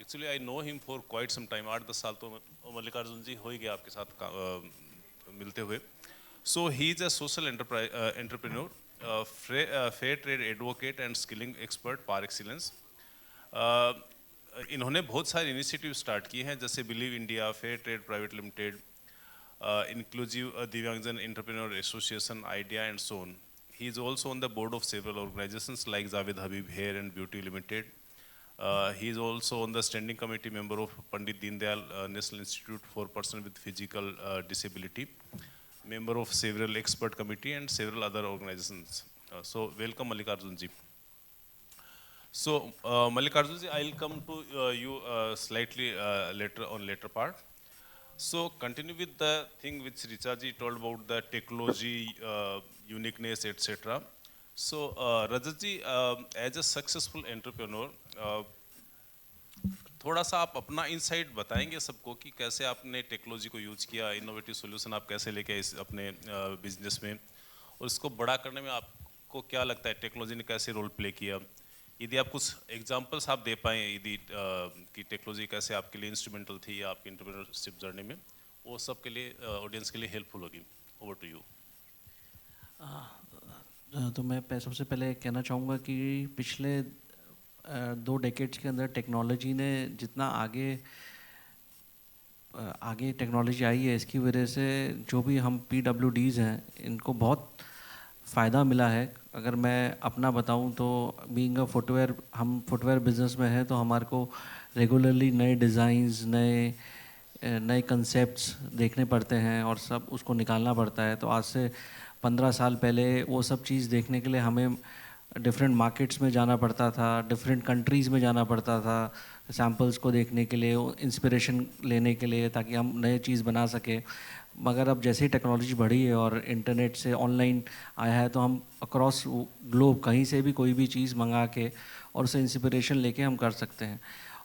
Actually I know him for quite some time, 8-10 साल तो मल्लिकार्जुन जी हो ही गया आपके साथ मिलते हुए. So he is a social entrepreneur, fair trade advocate and skilling expert par excellence. इन्होंने बहुत सारे इनिशिएटिव स्टार्ट किए हैं, जैसे believe India, fair trade private limited, inclusive Divyangjan Entrepreneur Association, IDEA, and so on. He is also on the board of several organizations like Javed Habib Hair and Beauty Limited. He is also on the standing committee member of Pandit Deendayal National Institute for Persons with Physical Disability, member of several expert committee and several other organizations. So welcome Mallikarjun ji. So Mallikarjun ji, I'll come to you slightly later part. So continue with the thing which Richa ji told about the technology, uniqueness, etc. So Rajat ji, as a successful entrepreneur, थोड़ा सा आप अपना insight बताएंगे सबको कि कैसे आपने technology को यूज किया, इनोवेटिव सॉल्यूशन आप कैसे लेके आए इस अपने बिजनेस में, और इसको बड़ा करने में आपको क्या लगता है टेक्नोलॉजी ने कैसे रोल प्ले किया. यदि आप कुछ एग्जांपल्स आप दे पाएँ यदि कि टेक्नोलॉजी कैसे आपके लिए इंस्ट्रूमेंटल थी आपकी एंटरप्रेन्योरशिप जर्नी में, वो सब के लिए ऑडियंस के लिए हेल्पफुल होगी. Over to you. तो मैं सबसे पहले कहना चाहूँगा कि पिछले 2 डेकेड्स के अंदर टेक्नोलॉजी ने जितना आगे टेक्नोलॉजी आई है, इसकी वजह से जो भी हम PWDs हैं इनको बहुत फ़ायदा मिला है. अगर मैं अपना बताऊं तो बीइंग अ फुटवेयर, हम फुटवेयर बिज़नेस में हैं, तो हमारे को रेगुलरली नए डिज़ाइंस, नए कंसेप्ट्स देखने पड़ते हैं और सब उसको निकालना पड़ता है. तो आज से 15 साल पहले वो सब चीज़ देखने के लिए हमें डिफरेंट मार्केट्स में जाना पड़ता था, डिफरेंट कंट्रीज़ में जाना पड़ता था, सैम्पल्स को देखने के लिए, इंस्पिरेशन लेने के लिए, ताकि हम नए चीज़ बना सकें. मगर अब जैसे ही टेक्नोलॉजी बढ़ी है और इंटरनेट से ऑनलाइन आया है, तो हम अक्रॉस ग्लोब कहीं से भी कोई भी चीज़ मंगा के और उसे इंस्पिरेशन लेके हम कर सकते हैं.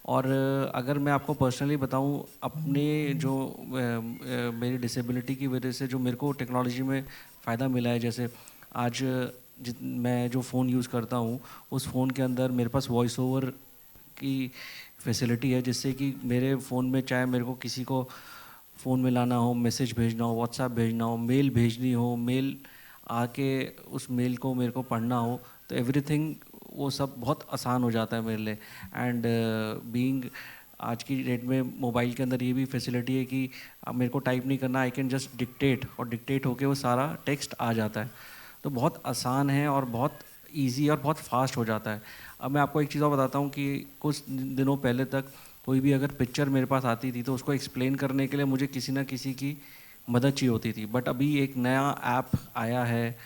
और अगर मैं आपको पर्सनली बताऊं, अपने जो मेरी डिसेबिलिटी की वजह से जो मेरे को टेक्नोलॉजी में फ़ायदा मिला है, जैसे आज मैं जो फ़ोन यूज़ करता हूँ, उस फ़ोन के अंदर मेरे पास वॉइस ओवर की फैसिलिटी है, जिससे कि मेरे फ़ोन में चाहे मेरे को किसी को फ़ोन में लाना हो, मैसेज भेजना हो, व्हाट्सएप भेजना हो, मेल भेजनी हो, मेल आके उस मेल को मेरे को पढ़ना हो, तो एवरीथिंग वो सब बहुत आसान हो जाता है मेरे लिए. एंड बीइंग आज की डेट में मोबाइल के अंदर ये भी फैसिलिटी है कि अब मेरे को टाइप नहीं करना, आई कैन जस्ट डिक्टेट, और डिक्टेट होके वो सारा टेक्स्ट आ जाता है. तो बहुत आसान है और बहुत इजी और बहुत फास्ट हो जाता है. अब मैं आपको एक चीज़ और बताता हूँ कि कुछ दिनों पहले तक कोई भी अगर पिक्चर मेरे पास आती थी तो उसको एक्सप्लेन करने के लिए मुझे किसी ना किसी की मदद चाहिए होती थी. बट अभी एक नया ऐप आया है,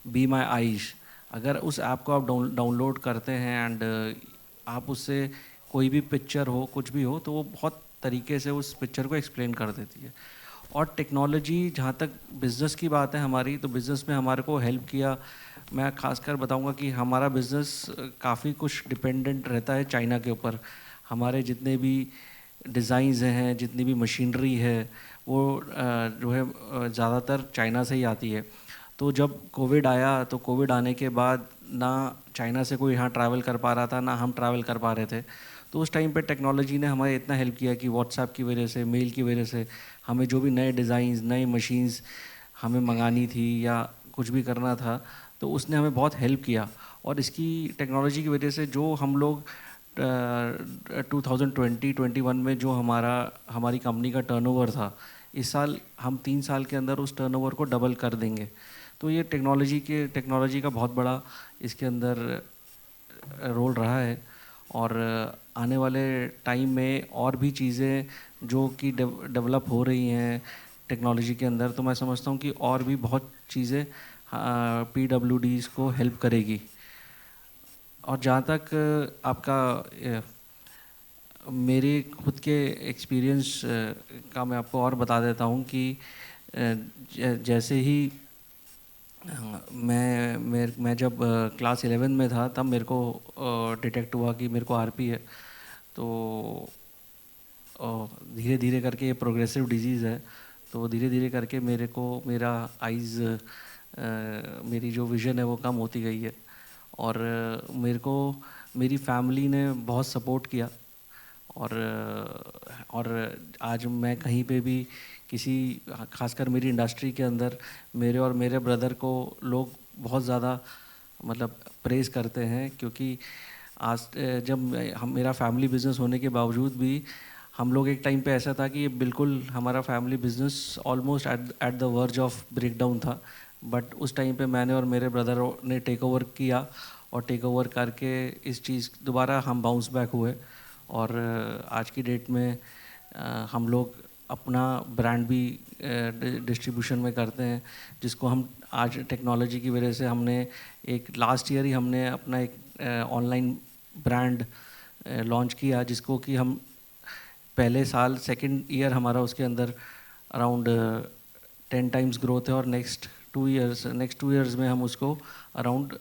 बी माई आइज. अगर उस ऐप को आप डाउनलोड करते हैं एंड आप उससे कोई भी पिक्चर हो, कुछ भी हो, तो वो बहुत तरीके से उस पिक्चर को एक्सप्लेन कर देती है. और टेक्नोलॉजी, जहाँ तक बिज़नेस की बात है हमारी, तो बिज़नेस में हमारे को हेल्प किया. मैं खासकर बताऊंगा कि हमारा बिज़नेस काफ़ी कुछ डिपेंडेंट रहता है चाइना के ऊपर. हमारे जितने भी डिज़ाइंस हैं, जितनी भी मशीनरी है, वो जो है ज़्यादातर चाइना से ही आती है. तो जब कोविड आया, तो कोविड आने के बाद ना चाइना से कोई यहाँ ट्रैवल कर पा रहा था, ना हम ट्रैवल कर पा रहे थे. तो उस टाइम पे टेक्नोलॉजी ने हमें इतना हेल्प किया कि व्हाट्सएप की वजह से, मेल की वजह से हमें जो भी नए डिज़ाइंस, नई मशीन्स हमें मंगानी थी या कुछ भी करना था, तो उसने हमें बहुत हेल्प किया. और इसकी टेक्नोलॉजी की वजह से जो हम लोग 2020-21 में जो हमारी कंपनी का टर्नओवर था, इस साल हम 3 साल के अंदर उस टर्नओवर को डबल कर देंगे. तो ये टेक्नोलॉजी का बहुत बड़ा इसके अंदर रोल रहा है. और आने वाले टाइम में और भी चीज़ें जो कि डेवलप हो रही हैं टेक्नोलॉजी के अंदर, तो मैं समझता हूँ कि और भी बहुत चीज़ें PWDs को हेल्प करेगी. और जहाँ तक आपका मेरे खुद के एक्सपीरियंस का मैं आपको और बता देता हूँ कि जैसे ही मैं जब क्लास 11 में था, तब मेरे को डिटेक्ट हुआ कि मेरे को RP है. तो धीरे धीरे करके ये प्रोग्रेसिव डिजीज़ है. तो धीरे धीरे करके मेरा आइज़, मेरी जो विज़न है वो कम होती गई है. और मेरी फैमिली ने बहुत सपोर्ट किया. और आज मैं कहीं पे भी किसी, खासकर मेरी इंडस्ट्री के अंदर मेरे और मेरे ब्रदर को लोग बहुत ज़्यादा मतलब प्रेज़ करते हैं, क्योंकि आज जब हम मेरा फैमिली बिज़नेस होने के बावजूद भी हम लोग एक टाइम पे ऐसा था कि ये बिल्कुल हमारा family business almost at the verge of breakdown था, बट उस टाइम पे मैंने और मेरे ब्रदर ने टेक ओवर किया और टेक ओवर करके इस चीज़ दोबारा हम बाउंस बैक हुए। और आज की डेट में हम लोग अपना ब्रांड भी डिस्ट्रीब्यूशन में करते हैं, जिसको हम आज टेक्नोलॉजी की वजह से हमने एक लास्ट ईयर ही हमने अपना एक ऑनलाइन ब्रांड लॉन्च किया, जिसको कि हम पहले साल सेकंड ईयर हमारा उसके अंदर अराउंड 10 टाइम्स ग्रोथ है, और नेक्स्ट 2 ईयर्स में हम उसको अराउंड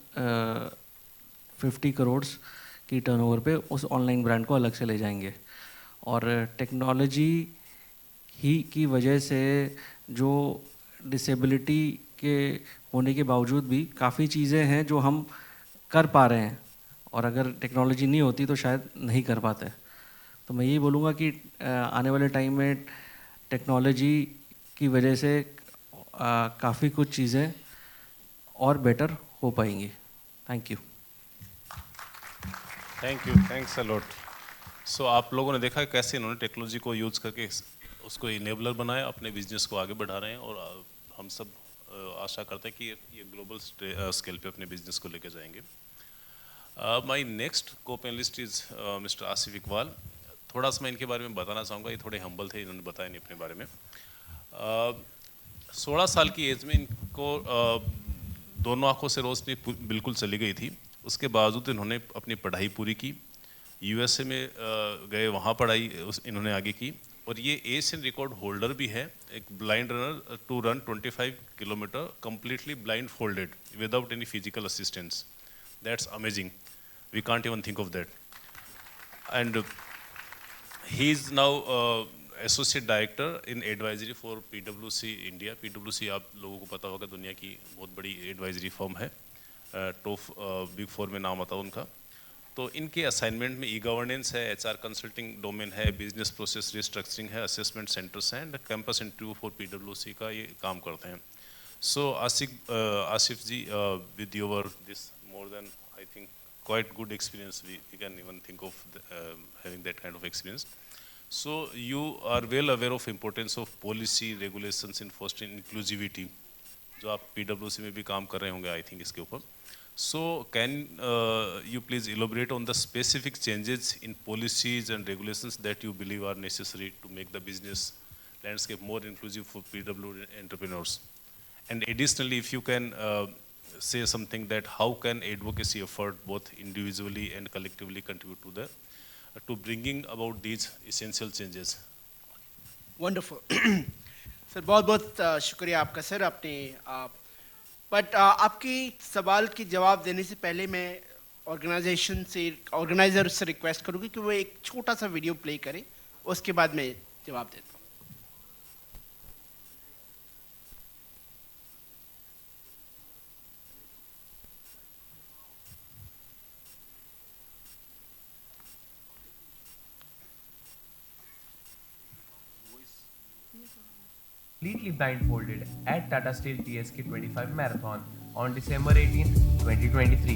50 करोड़ की टर्नओवर पे उस ऑनलाइन ब्रांड को अलग से ले जाएंगे। और टेक्नोलॉजी ही की वजह से जो डिसेबिलिटी के होने के बावजूद भी काफ़ी चीज़ें हैं जो हम कर पा रहे हैं, और अगर टेक्नोलॉजी नहीं होती तो शायद नहीं कर पाते। तो मैं यही बोलूँगा कि आने वाले टाइम में टेक्नोलॉजी की वजह से काफ़ी कुछ चीज़ें और बेटर हो पाएंगी। Thank you. Thanks a lot. So आप लोगों ने देखा कैसे इन्होंने टेक्नोलॉजी को यूज़ करके उसको इनेबलर बनाया, अपने बिजनेस को आगे बढ़ा रहे हैं, और हम सब आशा करते हैं कि ये ग्लोबल स्केल पे अपने बिजनेस को लेके जाएंगे। माय नेक्स्ट को panelist is mister Asif Iqbal. थोड़ा सा मैं इनके बारे में बताना चाहूँगा, ये थोड़े हम्बल थे, इन्होंने बताया नहीं अपने बारे में। 16 साल की एज में इनको दोनों आँखों से रोशनी बिल्कुल चली गई थी। उसके बावजूद इन्होंने अपनी पढ़ाई पूरी की, यूएसए में गए, वहाँ पढ़ाई इन्होंने आगे की, और ये एशियन रिकॉर्ड होल्डर भी है, एक blind Runner two run 25 kilometre completely blind folded without any physical assistance. That's amazing, we can't even think of that. And he is now associate director in advisory for पीडब्ल्यूसी India. पीडब्ल्यूसी आप लोगों को पता होगा, दुनिया की बहुत बड़ी एडवाइजरी फर्म है, टॉप बिग 4 में नाम आता है उनका। तो इनके असाइनमेंट में ई गवर्नेंस है, एचआर कंसल्टिंग डोमेन है, बिजनेस प्रोसेस रिस्ट्रक्चरिंग है, असेसमेंट सेंटर्स हैं, एंड कैंपस इंटरव्यू फॉर पीडब्ल्यूसी का ये काम करते हैं। So Asif ji, with your this more than I think quite good experience, we can even think of having that kind of experience. So you are well aware of importance of policy regulations in fostering inclusivity, जो आप PwC में भी काम कर रहे होंगे I think इसके ऊपर। So can you please elaborate on the specific changes in policies and regulations that you believe are necessary to make the business landscape more inclusive for PW entrepreneurs? And additionally, if you can say something that how can advocacy effort both individually and collectively contribute to the to bringing about these essential changes? Wonderful. Sir बहुत बहुत शुक्रिया आपका sir. अपने but आपकी सवाल की जवाब देने से पहले मैं ऑर्गेनाइजर से रिक्वेस्ट करूँगी कि वो एक छोटा सा वीडियो प्ले करें, उसके बाद मैं जवाब देता हूँ। Completely blindfolded at Tata Steel TSK 25 Marathon on December 18, 2023.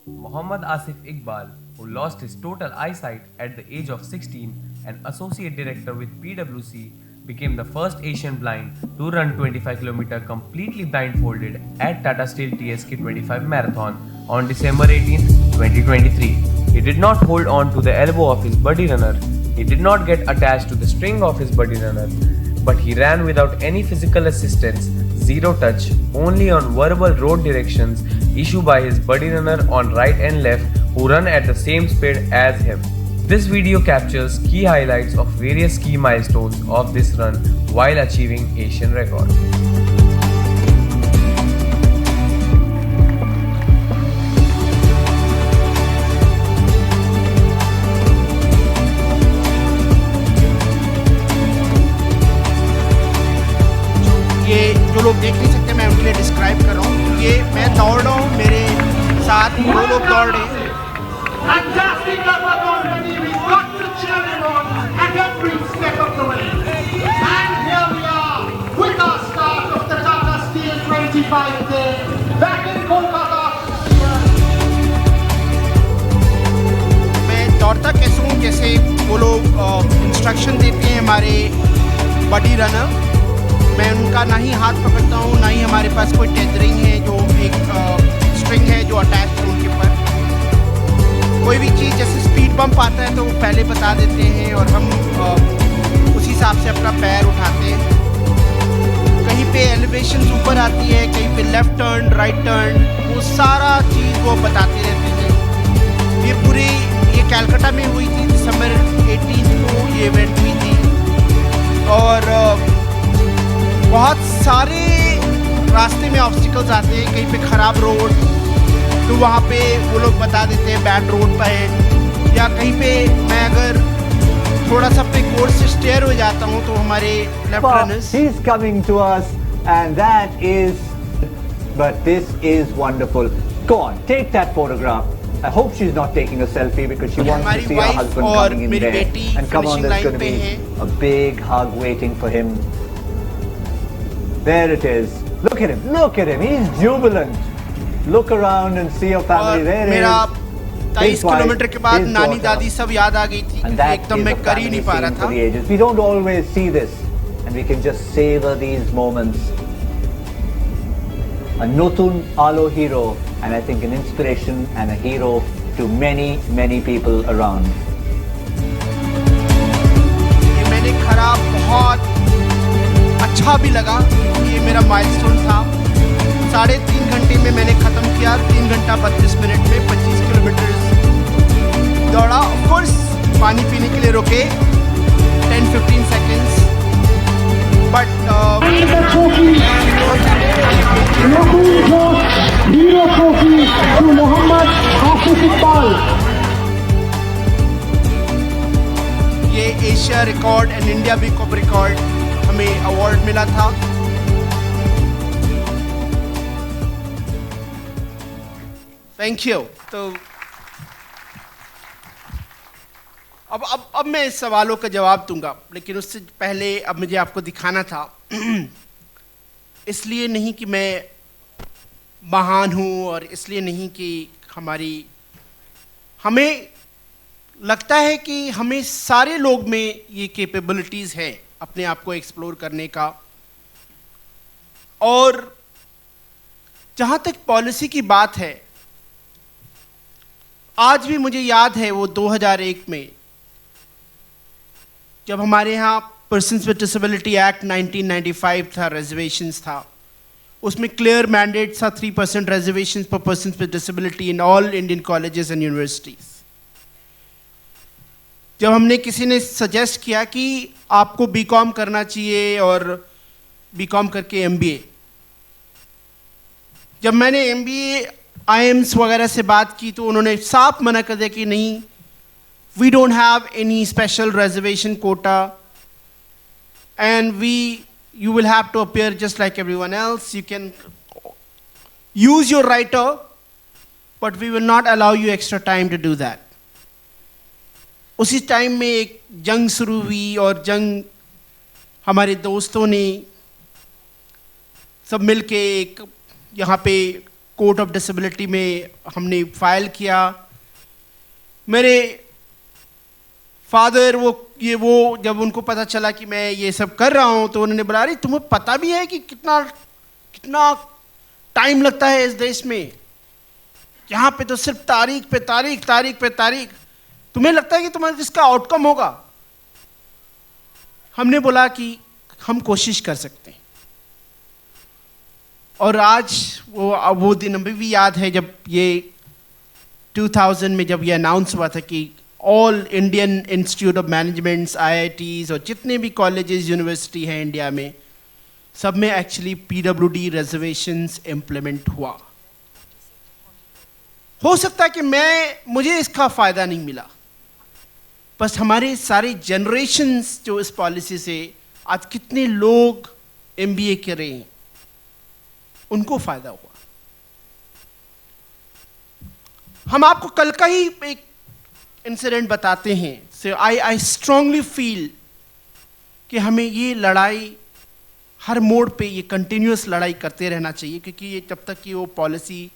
Mohammad Asif Iqbal, who lost his total eyesight at the age of 16 and associate director with PwC, became the first Asian blind to run 25 km completely blindfolded at Tata Steel TSK 25 Marathon on December 18, 2023. He did not hold on to the elbow of his buddy runner. He did not get attached to the string of his buddy runner, but he ran without any physical assistance, zero touch, only on verbal road directions issued by his buddy runner on right and left who run at the same speed as him. This video captures key highlights of various key milestones of this run while achieving Asian record. ये जो लोग देख नहीं सकते मैं उनके लिए describe कर रहा हूँ। ये मैं दौड़ रहा हूँ, मेरे साथ 2 लोग दौड़ रहे हैं। signifying the back in Kolkata. मैं दौड़ता कैसे हूँ, जैसे वो लोग इंस्ट्रक्शन देते हैं हमारे बॉडी रनर, मैं उनका ना ही हाथ पकड़ता हूँ, ना ही हमारे पास कोई टेथरिंग है जो एक स्ट्रिंग है जो अटैच है उनके ऊपर। कोई भी चीज़ जैसे स्पीड बम्प आता है तो वो पहले बता देते हैं और हम उस हिसाब से अपना पैर उठाते हैं। कहीं पे एलिवेशन ऊपर आती है, कहीं पे लेफ्ट टर्न, राइट टर्न, वो सारा चीज़ वो बताते रहते हैं। ये पूरी ये कलकत्ता में हुई थी, दिसंबर 18 को ये इवेंट हुई थी और बहुत सारे रास्ते में ऑब्स्टिकल्स आते हैं, कहीं पे ख़राब रोड तो वहाँ पे वो लोग बता देते हैं बैड रोड पर है, या कहीं पे मैं अगर थोड़ा सा अपने कोर्स से स्टेयर हो जाता हूँ तो हमारे left runners He's coming to us and that is, but this is wonderful. Go on, take that photograph. I hope she's not taking a selfie because she wants to see her husband coming in there. And come on, there's going to be a big hug waiting for him. There it is. Look at him, look at him. He's jubilant. Look around and see your family. There it मेरा is. 23 kilometre के बाद नानी दादी सब याद आ गई थी, And क्योंकि that एकदम is मैं a कर ही family नहीं पा रहा scene था। for the ages. We don't always see this, and we can just savor these moments. A Notun Alo hero, and I think an inspiration and a hero to many, many people around. ये मैंने खरा बहुत अच्छा भी लगा, ये मेरा milestone था। 3.5 घंटे में मैंने ख़त्म किया, 3 घंटा 32 मिनट में 25 किलोमीटर दौड़ा। ऑफ कोर्स पानी पीने के लिए रुके 10-15 seconds, but Hero Trophy to Mohammad Hafiz Iqbal. ये Asia record and India book of record हमें अवार्ड मिला था। Thank you. तो अब मैं इस सवालों का जवाब दूंगा, लेकिन उससे पहले अब मुझे आपको दिखाना था। इसलिए नहीं कि मैं महान हूँ और इसलिए नहीं कि हमें लगता है कि हमें सारे लोग में ये कैपेबिलिटीज़ है अपने आप को एक्सप्लोर करने का। और जहाँ तक पॉलिसी की बात है, आज भी मुझे याद है वो 2001 में जब हमारे यहाँ पर्सन्स विद डिसेबिलिटी एक्ट 1995 था, रिजर्वेशंस था, उसमें क्लियर मैंडेट था 3% reservations for persons with disability in all Indian colleges and universities. जब हमने किसी ने सजेस्ट किया कि आपको बीकॉम करना चाहिए और बीकॉम करके एमबीए, जब मैंने एमबीए आईएम्स वगैरह से बात की तो उन्होंने साफ मना कर दिया कि नहीं, we don't have any special reservation quota and you will have to appear just like everyone else. You can use your writer, but we will not allow you extra time to do that. उसी time में एक जंग शुरू हुई और जंग हमारे दोस्तों ने सब मिलके एक यहाँ पे कोर्ट ऑफ डिसेबिलिटी में हमने फाइल किया। मेरे फादर वो जब उनको पता चला कि मैं ये सब कर रहा हूँ तो उन्होंने बोला, अरे तुम्हें पता भी है कि कितना टाइम लगता है इस देश में, यहाँ पे तो सिर्फ तारीख पे तारीख, तुम्हें लगता है कि तुम्हारा इसका आउटकम होगा? हमने बोला कि हम कोशिश कर सकते हैं। और आज वो दिन अभी भी याद है जब ये 2000 में जब ये अनाउंस हुआ था कि all Indian institute of managements, IITs और जितने भी कॉलेजेस यूनिवर्सिटी हैं इंडिया में, सब में एक्चुअली PWD रिजर्वेशंस इम्प्लीमेंट हुआ। हो सकता है कि मुझे इसका फ़ायदा नहीं मिला, बस हमारे सारे जनरेशन्स जो इस पॉलिसी से आज कितने लोग MBA कर रहे हैं उनको फ़ायदा हुआ। हम आपको कल का ही एक इंसिडेंट बताते हैं। सो आई स्ट्रांगली फील कि हमें ये लड़ाई हर मोड़ पे ये कंटिन्यूस लड़ाई करते रहना चाहिए, क्योंकि ये जब तक कि वो पॉलिसी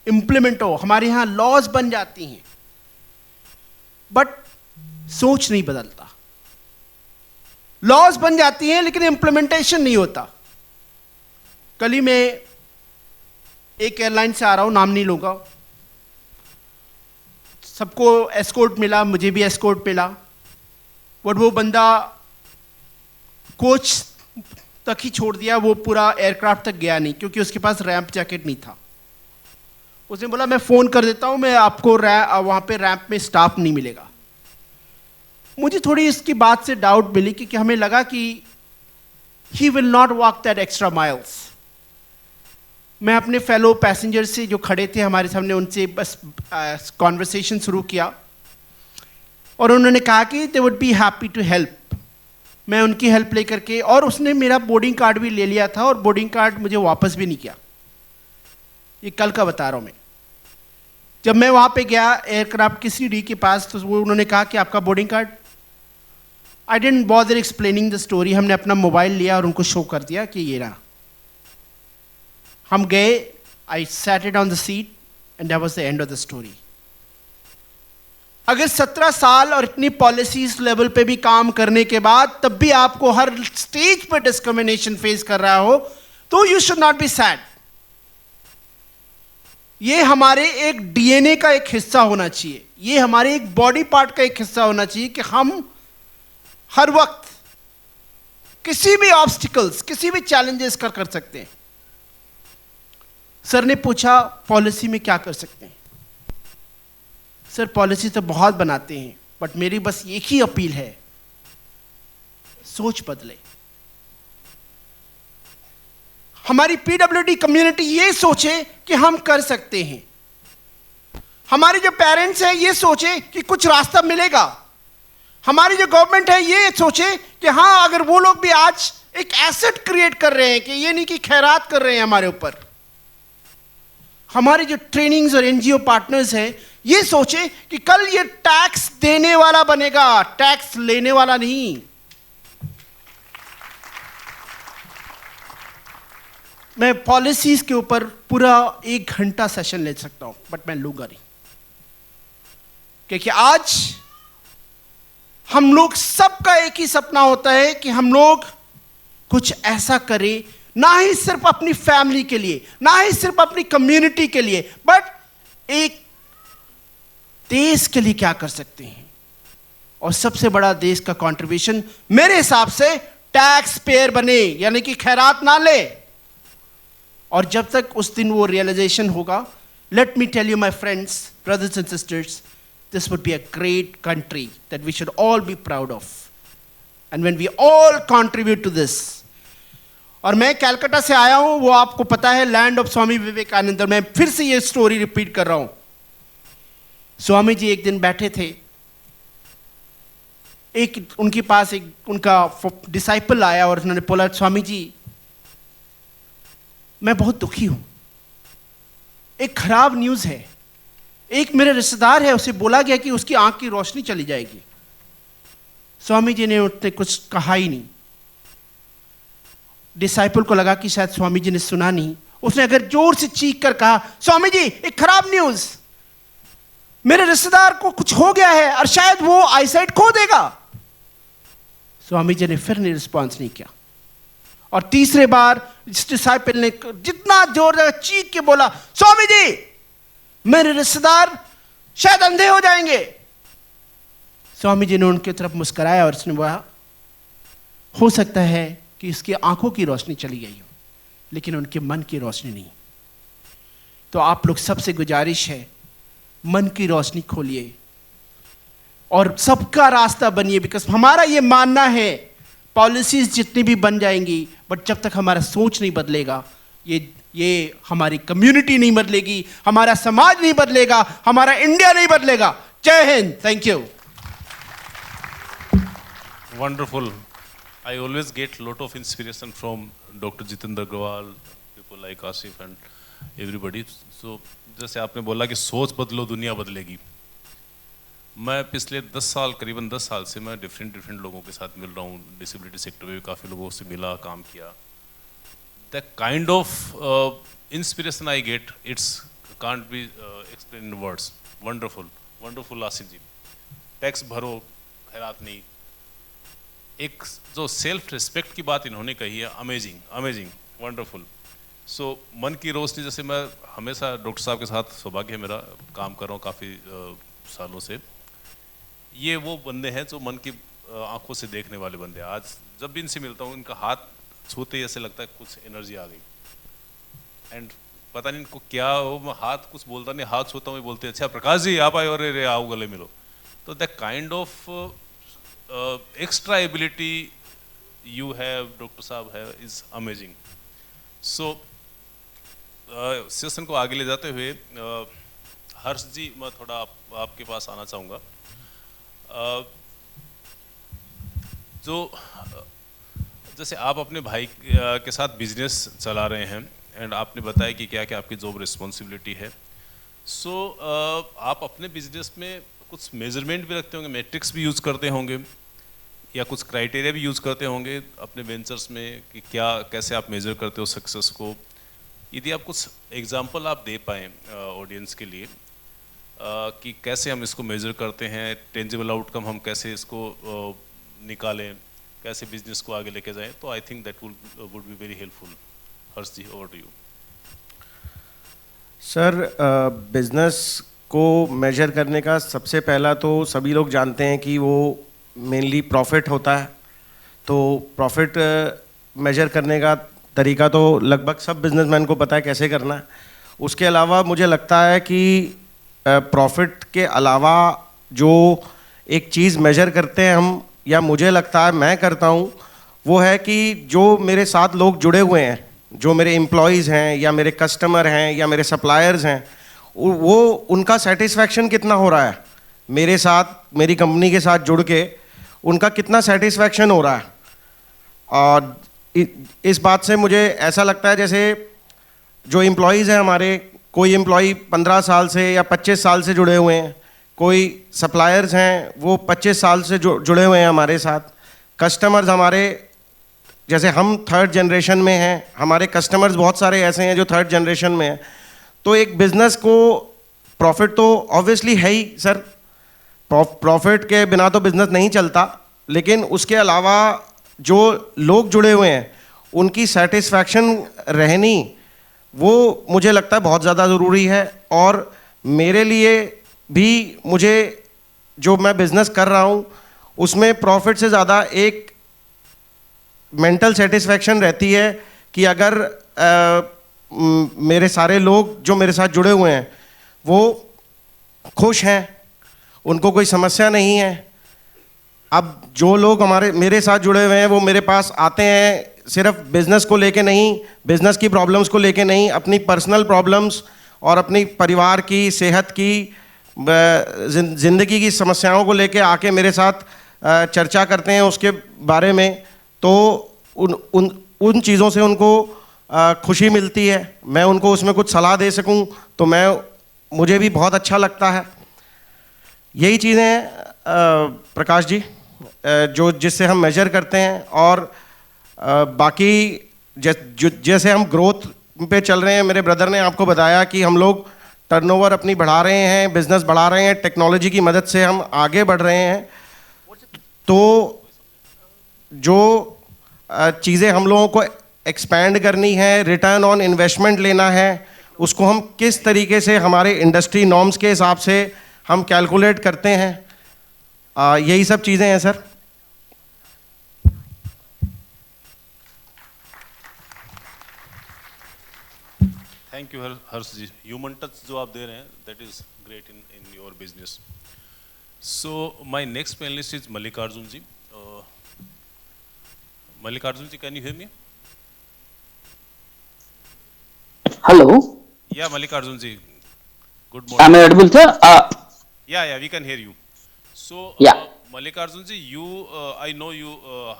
इम्प्लीमेंट हो, हमारे यहाँ लॉज बन जाती हैं बट सोच नहीं बदलता। लॉज बन जाती हैं लेकिन इम्प्लीमेंटेशन नहीं होता। कल ही मैं एक एयरलाइन से आ रहा हूं, नाम नहीं लूंगा, सबको एस्कॉर्ट मिला, मुझे भी एस्कॉर्ट मिला, बट वो बंदा कोच तक ही छोड़ दिया, वो पूरा एयरक्राफ्ट तक गया नहीं क्योंकि उसके पास रैंप जैकेट नहीं था। उसने बोला मैं फ़ोन कर देता हूं, मैं आपको वहां पे रैंप में स्टाफ नहीं मिलेगा। मुझे थोड़ी इसकी बात से डाउट मिली क्योंकि हमें लगा कि he will not walk that extra miles. मैं अपने फेलो पैसेंजर से जो खड़े थे हमारे सामने, उनसे बस कॉन्वर्सेशन शुरू किया और उन्होंने कहा कि they would be happy to help. मैं उनकी हेल्प लेकर के, और उसने मेरा बोर्डिंग कार्ड भी ले लिया था और बोर्डिंग कार्ड मुझे वापस भी नहीं किया। ये कल का बता रहा हूँ मैं। जब मैं वहाँ पे गया एयरक्राफ्ट की सीढ़ी के पास, तो वो उन्होंने कहा कि आपका boarding card. I didn't bother explaining the story. हमने अपना मोबाइल लिया और उनको शो कर दिया कि ये रहा। हम गए, I sat it on the seat and that was the end of the story. अगर 17 साल और इतनी पॉलिसीज लेवल पे भी काम करने के बाद तब भी आपको हर स्टेज पे डिस्क्रिमिनेशन फेस कर रहा हो, तो you should not be sad. ये हमारे एक डीएनए का एक हिस्सा होना चाहिए, ये हमारे एक बॉडी पार्ट का एक हिस्सा होना चाहिए कि हम हर वक्त किसी भी ऑब्स्टिकल्स, किसी भी चैलेंजेस कर सकते हैं। सर ने पूछा पॉलिसी में क्या कर सकते हैं। सर पॉलिसी तो बहुत बनाते हैं बट मेरी बस एक ही अपील है, सोच बदले। हमारी पीडब्ल्यूडी कम्युनिटी ये सोचे कि हम कर सकते हैं। हमारे जो पेरेंट्स हैं ये सोचे कि कुछ रास्ता मिलेगा। हमारी जो गवर्नमेंट है ये सोचे कि हाँ, अगर वो लोग भी आज एक एसेट क्रिएट कर रहे हैं, कि ये नहीं कि खैरात कर रहे हैं हमारे ऊपर। हमारे जो ट्रेनिंग्स और एनजीओ पार्टनर्स हैं ये सोचे कि कल ये टैक्स देने वाला बनेगा, टैक्स लेने वाला नहीं। मैं पॉलिसीज के ऊपर पूरा 1 घंटा सेशन ले सकता हूं बट मैं लूंगा नहीं, क्योंकि आज हम लोग सबका एक ही सपना होता है कि हम लोग कुछ ऐसा करें, ना ही सिर्फ अपनी फैमिली के लिए, ना ही सिर्फ अपनी कम्युनिटी के लिए, बट एक देश के लिए क्या कर सकते हैं। और सबसे बड़ा देश का कंट्रीब्यूशन मेरे हिसाब से टैक्स पेयर बने, यानी कि खैरात ना ले। और जब तक उस दिन वो रियलाइजेशन होगा, let me tell you my friends, brothers and sisters, this would be a great country that we should all be proud of, and when we all contribute to this। और मैं कलकत्ता से आया हूं, वो आपको पता है, लैंड ऑफ स्वामी विवेकानंद। मैं फिर से ये स्टोरी रिपीट कर रहा हूं। स्वामी जी एक दिन बैठे थे, एक उनके पास एक उनका डिसाइपल आया और उन्होंने बोला, स्वामी जी मैं बहुत दुखी हूं, एक खराब न्यूज़ है। एक मेरे रिश्तेदार है, उसे बोला गया कि उसकी आंख की रोशनी चली जाएगी। स्वामी जी ने उसने कुछ कहा ही नहीं। डिसाइपल को लगा कि शायद स्वामी जी ने सुना नहीं। उसने अगर जोर से चीख कर कहा, स्वामी जी एक खराब न्यूज़, मेरे रिश्तेदार को कुछ हो गया है और शायद वो आईसाइट खो देगा। स्वामी जी ने फिर नहीं रिस्पॉन्स नहीं किया। और तीसरे बार इस डिसाइपल ने जितना जोर से चीख के बोला, स्वामी जी मेरे रिश्तेदार शायद अंधे हो जाएंगे। स्वामी जी ने उनकी तरफ मुस्कुराया और उसने बोला, हो सकता है कि इसकी आंखों की रोशनी चली गई हो, लेकिन उनके मन की रोशनी नहीं। तो आप लोग सबसे गुजारिश है, मन की रोशनी खोलिए और सबका रास्ता बनिए। बिकॉज हमारा ये मानना है, पॉलिसीज जितनी भी बन जाएंगी, बट जब तक हमारा सोच नहीं बदलेगा, ये हमारी कम्युनिटी नहीं बदलेगी, हमारा समाज नहीं बदलेगा, हमारा इंडिया नहीं बदलेगा। जय Hind, thank you. Wonderful. I always get lot of inspiration from Dr. Jitendra Agarwal, people like Asif and everybody. So जैसे आपने बोला कि सोच बदलो दुनिया बदलेगी। मैं पिछले 10 साल, करीबन 10 साल से मैं डिफरेंट लोगों के साथ मिल रहा हूँ। डिसेबिलिटी सेक्टर में भी काफ़ी लोगों से मिला, काम किया। the kind of inspiration I get, it's can't be explained in words. Wonderful, wonderful Asif ji. Tax भरो, खैरात नहीं. एक जो सेल्फ रिस्पेक्ट की बात इन्होंने कही है, अमेजिंग, अमेजिंग, वंडरफुल. सो मन की रोशनी, जैसे मैं हमेशा डॉक्टर साहब के साथ सौभाग्य है मेरा, काम कर रहा हूँ काफ़ी सालों से. ये वो बंदे हैं जो मन की आंखों से देखने वाले बंदे हैं. आज जब भी इनसे मिलता हूँ, इनका हाथ छूते ही ऐसे लगता है कुछ एनर्जी आ गई. एंड पता नहीं इनको क्या हो, मैं हाथ कुछ बोलता नहीं, हाथ छूता हूँ, बोलते अच्छा प्रकाश जी आप आए, और रे आओ गले मिलो. तो the kind of extra ability you have, Dr. Saab have, is amazing. So session को आगे ले जाते हुए हर्ष जी, मैं थोड़ा आपके पास आना चाहूँगा. जो जैसे आप अपने भाई के साथ बिजनेस चला रहे हैं, एंड आपने बताया कि क्या क्या आपकी जॉब रिस्पॉन्सिबिलिटी है. सो आप अपने बिजनेस में कुछ मेजरमेंट भी रखते होंगे, मैट्रिक्स भी यूज़ करते होंगे, या कुछ क्राइटेरिया भी यूज़ करते होंगे अपने वेंचर्स में कि क्या कैसे आप मेजर करते हो सक्सेस को. यदि आप कुछ एग्जांपल आप दे पाएँ ऑडियंस के लिए कि कैसे हम इसको मेजर करते हैं, टेंजिबल आउटकम हम कैसे इसको निकालें, कैसे बिजनेस को आगे लेके जाएं, तो I think that would be very helpful. Harsh ji, over to you. Sir, business को मेजर करने का सबसे पहला तो सभी लोग जानते हैं कि वो मेनली प्रॉफिट होता है. तो प्रॉफिट मेजर करने का तरीका तो लगभग सब बिजनेसमैन को पता है कैसे करना है. उसके अलावा मुझे लगता है कि प्रॉफिट के अलावा जो एक चीज़ मेजर करते हैं हम, या मुझे लगता है मैं करता हूँ, वो है कि जो मेरे साथ लोग जुड़े हुए हैं, जो मेरे एम्प्लॉयज़ हैं या मेरे कस्टमर हैं या मेरे सप्लायर्स हैं, वो उनका सेटिस्फैक्शन कितना हो रहा है मेरे साथ, मेरी कंपनी के साथ जुड़ के उनका कितना सेटिस्फैक्शन हो रहा है. और इस बात से मुझे ऐसा लगता है जैसे जो एम्प्लॉयज़ हैं हमारे, कोई एम्प्लॉय 15 साल से या 25 साल से जुड़े हुए हैं, कोई सप्लायर्स हैं वो 25 साल से जुड़े हुए हैं हमारे साथ, कस्टमर्स हमारे, जैसे हम थर्ड जनरेशन में हैं, हमारे कस्टमर्स बहुत सारे ऐसे हैं जो थर्ड जनरेशन में हैं. तो एक बिज़नेस को प्रॉफिट तो ऑब्वियसली है ही सर, प्रॉफिट के बिना तो बिज़नेस नहीं चलता, लेकिन उसके अलावा जो लोग जुड़े हुए हैं उनकी सेटिस्फैक्शन रहनी, वो मुझे लगता है बहुत ज़्यादा ज़रूरी है. और मेरे लिए भी, मुझे जो मैं बिज़नेस कर रहा हूँ उसमें प्रॉफिट से ज़्यादा एक मेंटल सेटिस्फैक्शन रहती है कि अगर मेरे सारे लोग जो मेरे साथ जुड़े हुए हैं वो खुश हैं, उनको कोई समस्या नहीं है. अब जो लोग मेरे साथ जुड़े हुए हैं वो मेरे पास आते हैं सिर्फ बिज़नेस को लेके नहीं, बिज़नेस की प्रॉब्लम्स को लेके नहीं, अपनी पर्सनल प्रॉब्लम्स और अपनी परिवार की, सेहत की, ज़िंदगी की समस्याओं को लेके आके मेरे साथ चर्चा करते हैं उसके बारे में. तो उन चीज़ों से उनको खुशी मिलती है. मैं उनको उसमें कुछ सलाह दे सकूं तो मुझे भी बहुत अच्छा लगता है. यही चीज़ें हैं प्रकाश जी जो जिससे हम मेजर करते हैं. और बाकी जैसे हम ग्रोथ पे चल रहे हैं, मेरे ब्रदर ने आपको बताया कि हम लोग टर्नओवर अपनी बढ़ा रहे हैं, बिजनेस बढ़ा रहे हैं, टेक्नोलॉजी की मदद से हम आगे बढ़ रहे हैं. तो जो चीज़ें हम लोगों को एक्सपैंड करनी है, रिटर्न ऑन इन्वेस्टमेंट लेना है, उसको हम किस तरीके से हमारे इंडस्ट्री नॉर्म्स के हिसाब से हम कैलकुलेट करते हैं, यही सब चीज़ें हैं सर. Thank you Harsh ji. Human touch जो आप दे रहे हैं, that is great in your business. So my next panelist is Mallikarjun ji. Mallikarjun ji, can you hear me? Hello. Yeah, Malikarjun ji. Good Am morning. I audible, sir? Yeah, we can hear you. So, Yeah. Malikarjun ji, I know you,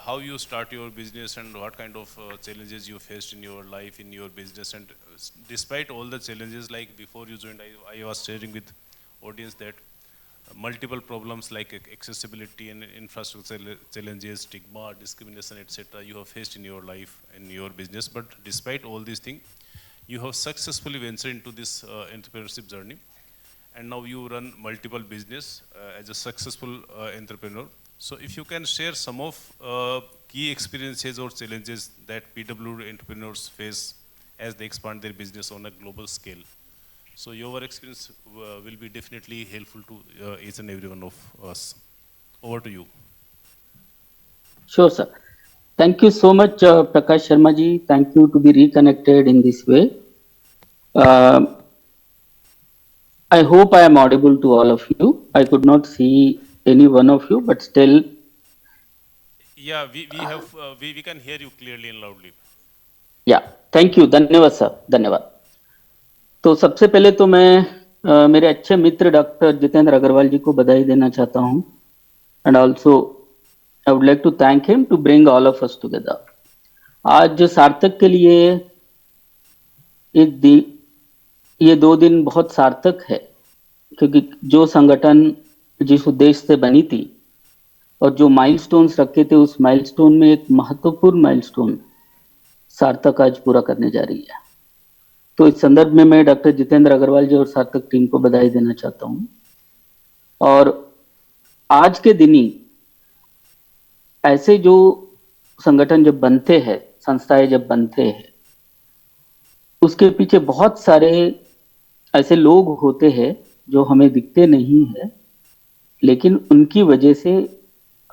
how you start your business and what kind of challenges you faced in your life, in your business, and despite all the challenges, like before you joined, I was sharing with audience that multiple problems like accessibility and infrastructure challenges, stigma, discrimination, etc. you have faced in your life and your business. But despite all these things, you have successfully ventured into this entrepreneurship journey, and now you run multiple business as a successful entrepreneur. So if you can share some of key experiences or challenges that PW entrepreneurs face as they expand their business on a global scale. So your experience will be definitely helpful to each and every one of us. Over to you. Sure, sir. Thank you so much, Prakash Sharma ji. Thank you to be reconnected in this way. I hope I am audible to all of you. I could not see any one of you, but still. Yeah, we can hear you clearly and loudly. Yeah, thank you. धन्यवाद sir, धन्यवाद. तो सबसे पहले तो मैं मेरे अच्छे मित्र डॉक्टर जितेंद्र अग्रवाल जी को बधाई देना चाहता हूं, and also I would like to thank him to bring all of us together. आज सार्थक के लिए ये 2 दिन बहुत सार्थक है, क्योंकि जो संगठन जिस उद्देश्य से बनी थी और जो माइलस्टोन्स रखे थे, उस माइलस्टोन में एक महत्वपूर्ण माइलस्टोन सार्थक आज पूरा करने जा रही है. तो इस संदर्भ में मैं डॉक्टर जितेंद्र अग्रवाल जी और सार्थक टीम को बधाई देना चाहता हूं. और आज के दिन ही ऐसे जो संगठन जब बनते हैं, संस्थाएं जब बनते हैं, उसके पीछे बहुत सारे ऐसे लोग होते हैं जो हमें दिखते नहीं है, लेकिन उनकी वजह से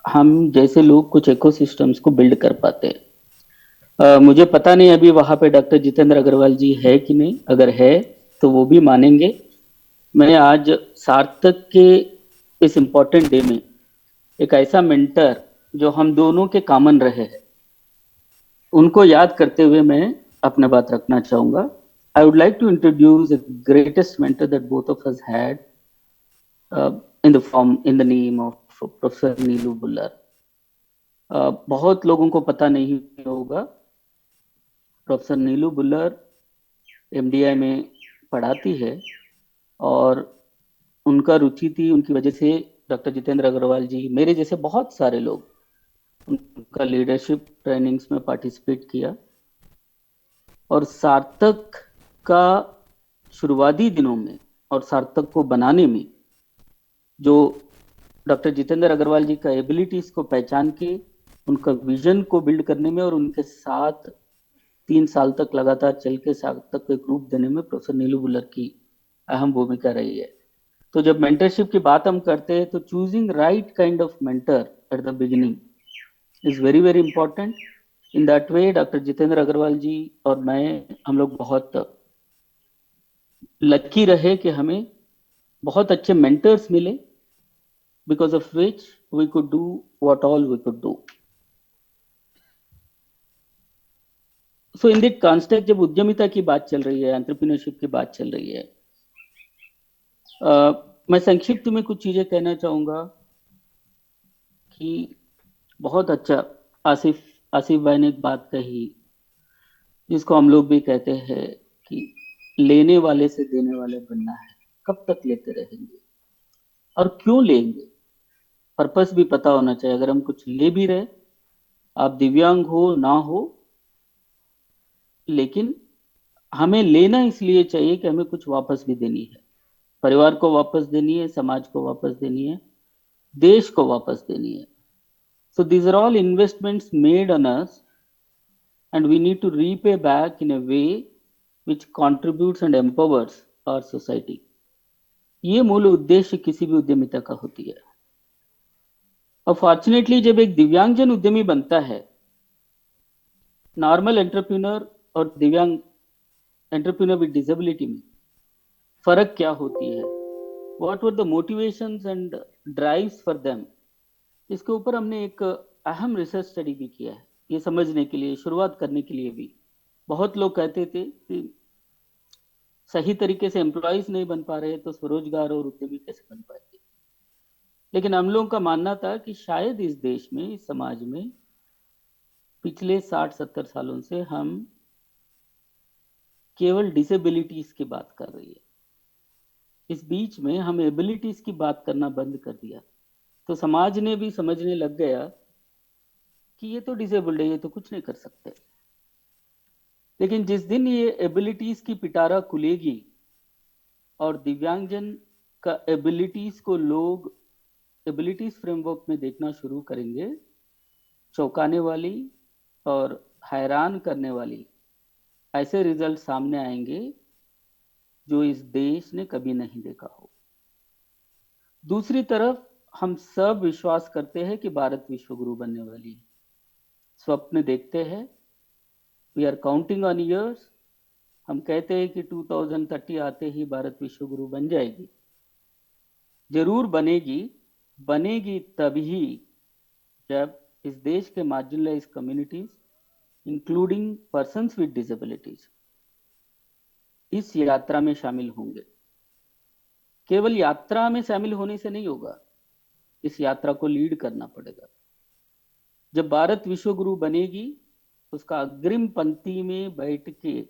हम जैसे लोग कुछ इकोसिस्टम्स को बिल्ड कर पाते हैं. मुझे पता नहीं अभी वहां पे डॉक्टर जितेंद्र अग्रवाल जी है कि नहीं. अगर है तो वो भी मानेंगे. मैं आज सार्थक के इस इम्पोर्टेंट डे में एक ऐसा मेंटर जो हम दोनों के कॉमन रहे हैं, उनको याद करते हुए मैं अपना बात रखना चाहूंगा. I would like to introduce the greatest mentor that both of us had in the name of Professor नीलू बुल्लर. बहुत लोगों को पता नहीं होगा, प्रोफेसर नीलू बुल्लर MDI में पढ़ाती है और उनका रुचि थी, उनकी वजह से डॉक्टर जितेंद्र अग्रवाल जी, मेरे जैसे बहुत सारे लोग उनका लीडरशिप ट्रेनिंग्स में पार्टिसिपेट किया. और सार्थक का शुरुआती दिनों में और सार्थक को बनाने में जो डॉक्टर जितेंद्र अग्रवाल जी का एबिलिटीज को पहचान के उनका विजन को बिल्ड करने में और उनके साथ 3 साल तक लगातार चल के सार्थक को एक रूप देने में प्रोफेसर नीलू बुल्लर की अहम भूमिका रही है. तो जब मेंटरशिप की बात हम करते हैं तो choosing right kind of mentor at the beginning is very very important. In that way doctor Jitendra Agarwal ji और मैं, हम लोग बहुत लकी रहे कि हमें बहुत अच्छे मेंटर्स मिले, because of which we could do what all we could do. So in that context जब उद्यमिता की बात चल रही है, एंटरप्रेन्योरशिप की बात चल रही है, मैं संक्षिप्त में कुछ चीजें कहना चाहूंगा कि बहुत अच्छा आसिफ भाई ने एक बात कही जिसको हम लोग भी कहते हैं कि लेने वाले से देने वाले बनना है. कब तक लेते रहेंगे और क्यों लेंगे, पर्पस भी पता होना चाहिए. अगर हम कुछ ले भी रहे, आप दिव्यांग हो ना हो, लेकिन हमें लेना इसलिए चाहिए कि हमें कुछ वापस भी देनी है. परिवार को वापस देनी है, समाज को वापस देनी है, देश को वापस देनी है. So these are all investments made on us and we need to repay back in a way which contributes and empowers our society. ये मूल उद्देश्य किसी भी उद्यमिता का होती है. और फॉर्चुनेटली जब एक दिव्यांगजन उद्यमी बनता है, नॉर्मल एंटरप्रेन्योर और दिव्यांग एंटरप्रेन्योर विद डिसेबिलिटी में फर्क क्या होती है, what were the motivations and drives for them, इसके ऊपर हमने एक अहम रिसर्च स्टडी भी किया है. ये समझने के लिए, शुरुआत करने के लिए भी. बहुत लोग कहते थे कि सही तरीके से एम्प्लॉइज नहीं बन पा रहे तो स्वरोजगार और उद्यमी कैसे बन पाएंगे. लेकिन हम लोगों का मानना था कि शायद इस देश में, इस समाज में पिछले 60-70 सालों से हम केवल डिसेबिलिटीज की बात कर रही है. इस बीच में हम एबिलिटीज की बात करना बंद कर दिया, तो समाज ने भी समझने लग गया कि ये तो डिसेबल्ड है, ये तो कुछ नहीं कर सकते। लेकिन जिस दिन ये एबिलिटीज की पिटारा खुलेगी और दिव्यांगजन का एबिलिटीज को लोग एबिलिटीज फ्रेमवर्क में देखना शुरू करेंगे, चौंकाने वाली और हैरान करने वाली ऐसे रिजल्ट सामने आएंगे जो इस देश ने कभी नहीं देखा हो। दूसरी तरफ हम सब विश्वास करते हैं कि भारत विश्व गुरु बनने वाली है, स्वप्न देखते हैं, we are counting on years. हम कहते हैं कि 2030 आते ही भारत विश्व गुरु बन जाएगी। जरूर बनेगी, बनेगी तभी जब इस देश के marginalise communities including persons with disabilities इस यात्रा में शामिल होंगे। केवल यात्रा में शामिल होने से नहीं होगा, इस यात्रा को लीड करना पड़ेगा। जब भारत विश्व गुरु बनेगी, उसका अग्रिम पंक्ति में बैठ के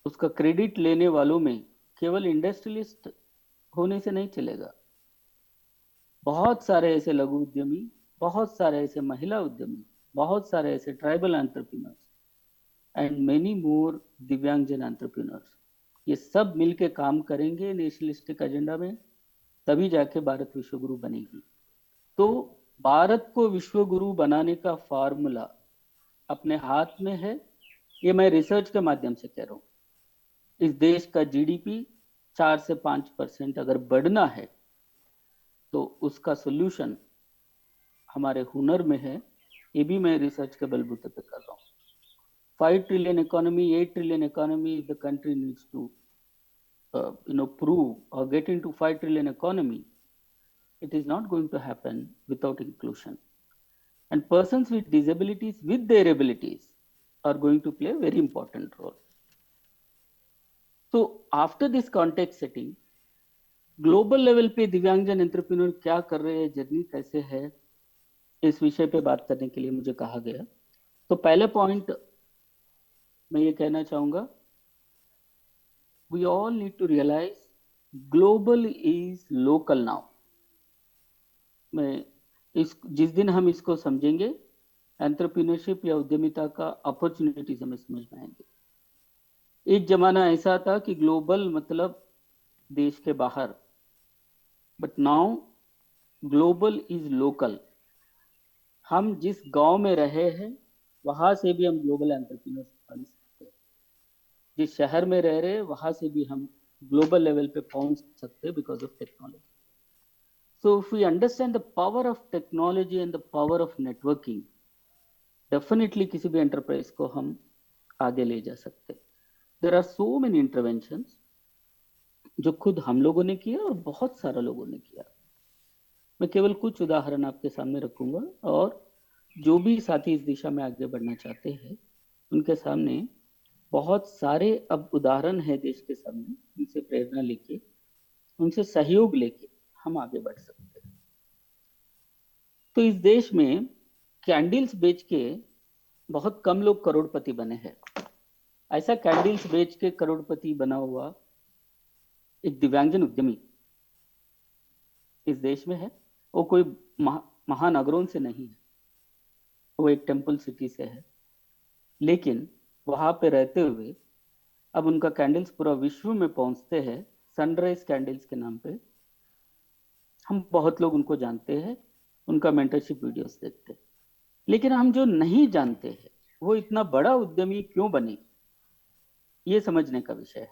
उसका क्रेडिट लेने वालों में केवल इंडस्ट्रियलिस्ट होने से नहीं चलेगा। बहुत सारे ऐसे लघु उद्यमी, बहुत सारे ऐसे महिला उद्यमी, बहुत सारे ऐसे tribal entrepreneurs and many more दिव्यांगजन एंटरप्रेन्योर्स, ये सब मिलके काम करेंगे नेशनलिस्टिक एजेंडा में, तभी जाके भारत विश्व गुरु बनेगी। तो भारत को विश्व गुरु बनाने का फार्मूला अपने हाथ में है। ये मैं रिसर्च के माध्यम से कह रहा हूं। इस देश का जीडीपी 4 से 5% अगर बढ़ना है तो उसका सोल्यूशन हमारे हुनर में है। ये भी मैं रिसर्च के बलबूते पे कर रहा हूँ। 5 trillion economy, 8 trillion economy, the country needs to prove or get into 5 trillion economy. It is not going to happen without inclusion. And persons with disabilities with their abilities are going to play a very important role. So after this context setting, global level पे दिव्यांगजन entrepreneur क्या कर रहे हैं, journey कैसे है, इस विषय पे बात करने के लिए मुझे कहा गया। तो पहले पॉइंट मैं ये कहना चाहूंगा, we all need to realize global is local now. मैं जिस दिन हम इसको समझेंगे, एंटरप्रेन्योरशिप या उद्यमिता का अपॉर्चुनिटीज हमें समझ में आएंगे। एक जमाना ऐसा था कि ग्लोबल मतलब देश के बाहर, but now global is local. हम जिस गांव में रहे हैं वहां से भी हम ग्लोबल एंटरप्रेन्योर बन सकते हैं। जिस शहर में रह रहे हैं वहां से भी हम ग्लोबल लेवल पे पहुंच सकते हैं because of technology. So if we understand the power of technology and the power of networking, definitely किसी भी enterprise को हम आगे ले जा सकते हैं। There are so many interventions जो खुद हम लोगों ने किया और बहुत सारे लोगों ने किया। मैं केवल कुछ उदाहरण आपके सामने रखूंगा और जो भी साथी इस दिशा में आगे बढ़ना चाहते हैं उनके सामने बहुत सारे अब उदाहरण है देश के सामने, उनसे प्रेरणा लेके, उनसे सहयोग लेके हम आगे बढ़ सकते हैं। तो इस देश में कैंडल्स बेच के बहुत कम लोग करोड़पति बने हैं। ऐसा कैंडल्स बेच के करोड़पति बना हुआ एक दिव्यांगजन उद्यमी इस देश में है। वो कोई महानगरों से नहीं है, वो एक टेम्पल सिटी से है, लेकिन वहां पे रहते हुए अब उनका कैंडल्स पूरा विश्व में पहुंचते हैं सनराइज कैंडल्स के नाम पे। हम बहुत लोग उनको जानते हैं, उनका मेंटरशिप वीडियोस देखते हैं, लेकिन हम जो नहीं जानते हैं वो इतना बड़ा उद्यमी क्यों बने, ये समझने का विषय है।